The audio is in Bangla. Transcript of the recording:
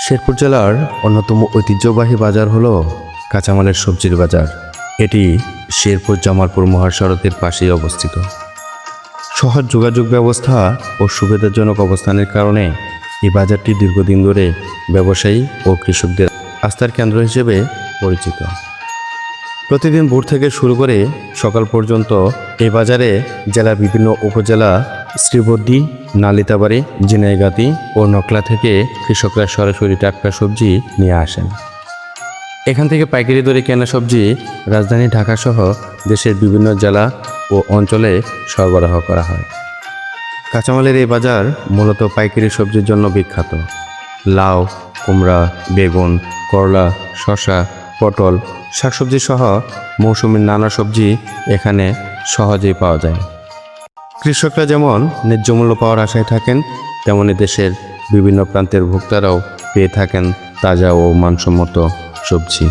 শেরপুর জেলার অন্যতম ঐতিহ্যবাহী বাজার হলো কাঁচামালের সবজির বাজার। এটি শেরপুর জামালপুর মহাসড়কের পাশেই অবস্থিত। সহজ যোগাযোগ ব্যবস্থা ও সুবিধাজনক অবস্থানের কারণে এই বাজারটি দীর্ঘদিন ধরে ব্যবসায়ী ও কৃষকদের আস্থার কেন্দ্র হিসেবে পরিচিত। প্রতিদিন ভোর থেকে শুরু করে সকাল পর্যন্ত এই বাজারে জেলার বিভিন্ন উপজেলা শ্রীবর্দী, নালিতাবাড়ি, ঝিনাইগাতি ও নকলা থেকে কৃষকরা সরাসরি টাটকা সবজি নিয়ে আসেন। এখান থেকে পাইকারি দরে কেনা সবজি রাজধানী ঢাকাসহ দেশের বিভিন্ন জেলা ও অঞ্চলে সরবরাহ করা হয়। কাঁচামালের এই বাজার মূলত পাইকারি সবজির জন্য বিখ্যাত। লাউ, কুমড়া, বেগুন, করলা, শসা, পটল, শাকসবজি সহ মৌসুমীর নানা সবজি এখানে সহজেই পাওয়া যায়। কৃষকরা যেমন ন্যায্য মূল্য পাওয়ার আশায় থাকেন, তেমনি দেশের বিভিন্ন প্রান্তের ভোক্তারাও পেয়ে থাকেন তাজা ও মানসম্মত সবজি।